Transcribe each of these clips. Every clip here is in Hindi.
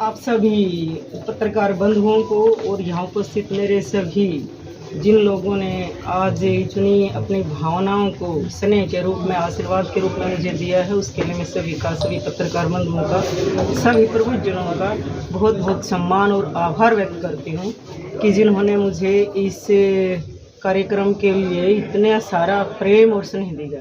आप सभी पत्रकार बंधुओं को और यहाँ उपस्थित मेरे सभी जिन लोगों ने आज इतनी अपनी भावनाओं को स्नेह के रूप में, आशीर्वाद के रूप में मुझे दिया है, उसके लिए मैं सभी पत्रकार बंधुओं का, सभी प्रबुद्धजनों का बहुत बहुत सम्मान और आभार व्यक्त करती हूँ कि जिन्होंने मुझे इस कार्यक्रम के लिए इतना सारा प्रेम और स्नेह दिया।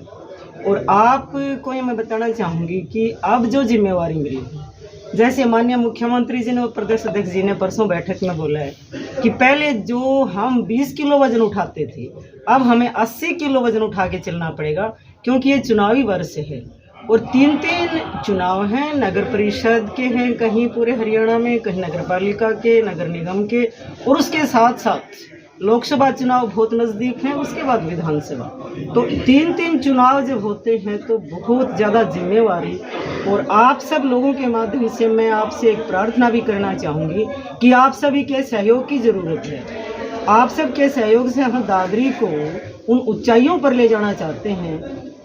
और आपको मैं बताना चाहूँगी कि अब जो जिम्मेवारी मिली है, जैसे माननीय मुख्यमंत्री जी ने और प्रदेश अध्यक्ष जी ने परसों बैठक में बोला है कि पहले जो हम 20 किलो वजन उठाते थे, अब हमें 80 किलो वजन उठा के चलना पड़ेगा, क्योंकि ये चुनावी वर्ष है और तीन चुनाव हैं, नगर परिषद के हैं कहीं पूरे हरियाणा में, कहीं नगर पालिका के, नगर निगम के, और उसके साथ साथ लोकसभा चुनाव बहुत नज़दीक हैं, उसके बाद विधानसभा। तो तीन चुनाव जब होते हैं तो बहुत ज़्यादा जिम्मेवारी, और आप सब लोगों के माध्यम से मैं आपसे एक प्रार्थना भी करना चाहूँगी कि आप सभी के सहयोग की ज़रूरत है। आप सब के सहयोग से हम दादरी को उन ऊंचाइयों पर ले जाना चाहते हैं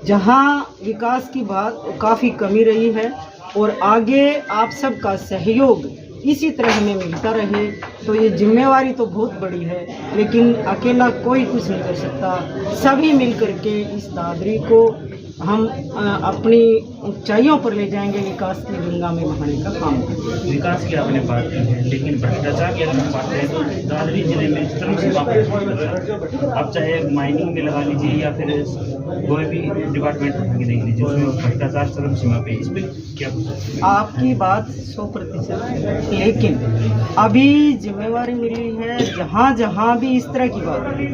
जहां विकास की बात काफ़ी कमी रही है, और आगे आप सब का सहयोग इसी तरह हमें मिलता रहे। तो ये जिम्मेवारी तो बहुत बड़ी है, लेकिन अकेला कोई कुछ नहीं कर सकता। सभी मिल करके इस दादरी को हम अपनी ऊंचाइयों पर ले जाएंगे, विकास की गंगा में बहाने का काम करेंगे। विकास की आपने बात की है, लेकिन भ्रष्टाचार की अगर हम बात करें तो दादरी जिले में इस तरह से आप चाहे माइनिंग में लगा लीजिए या फिर कोई भी डिपार्टमेंट में देख लीजिए, उसमें भ्रष्टाचार चरम सीमा पे। इस पर क्या कुछ? आपकी बात 100% है, लेकिन अभी जिम्मेवारी मिली है जहाँ जहाँ भी इस तरह की बात है,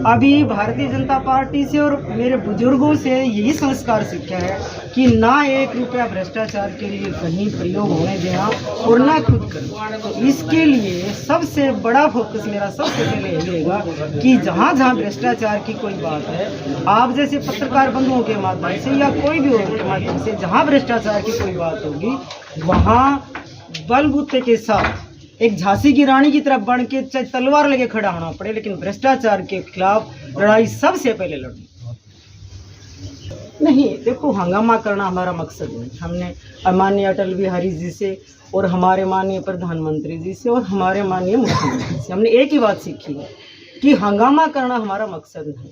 अभी भारतीय जनता पार्टी से और मेरे बुजुर्गों से यही संस्कार सीखा है कि ना 1 रुपया भ्रष्टाचार के लिए कहीं प्रयोग होने देना और ना खुद करना। तो इसके लिए सबसे बड़ा फोकस मेरा सबसे पहले यही रहेगा कि जहाँ जहाँ भ्रष्टाचार की कोई बात है, आप जैसे पत्रकार बंधुओं के माध्यम से या कोई भी और के माध्यम से जहाँ भ्रष्टाचार की कोई बात होगी, वहाँ बलबूते के साथ एक झांसी की रानी की तरफ बन के चाहे तलवार लेके खड़ा होना पड़े, लेकिन भ्रष्टाचार के खिलाफ लड़ाई सबसे पहले लड़नी। नहीं, देखो, हंगामा करना हमारा मकसद नहीं। हमने माननीय अटल बिहारी जी से और हमारे माननीय प्रधानमंत्री जी से और हमारे माननीय मुख्यमंत्री से हमने एक ही बात सीखी है कि हंगामा करना हमारा मकसद नहीं।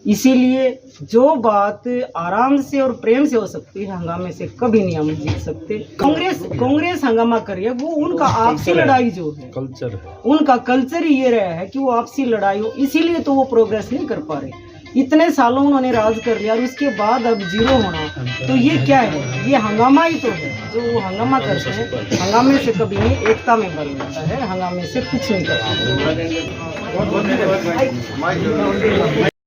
इसीलिए जो बात आराम से और प्रेम से हो सकती है, हंगामे से कभी नहीं हम जीत सकते। कांग्रेस हंगामा करिए, वो उनका आपसी लड़ाई जो है, कल्चर है, उनका कल्चर ही ये रहा है कि वो आपसी लड़ाई हो, इसीलिए तो वो प्रोग्रेस नहीं कर पा रहे। इतने सालों उन्होंने राज कर लिया और उसके बाद अब जीरो होना, तो ये क्या है? ये हंगामा ही तो है। जो वो हंगामा करते हैं, हंगामे से कभी नहीं एकता में बल मिलता है, हंगामे से कुछ नहीं कर सकते।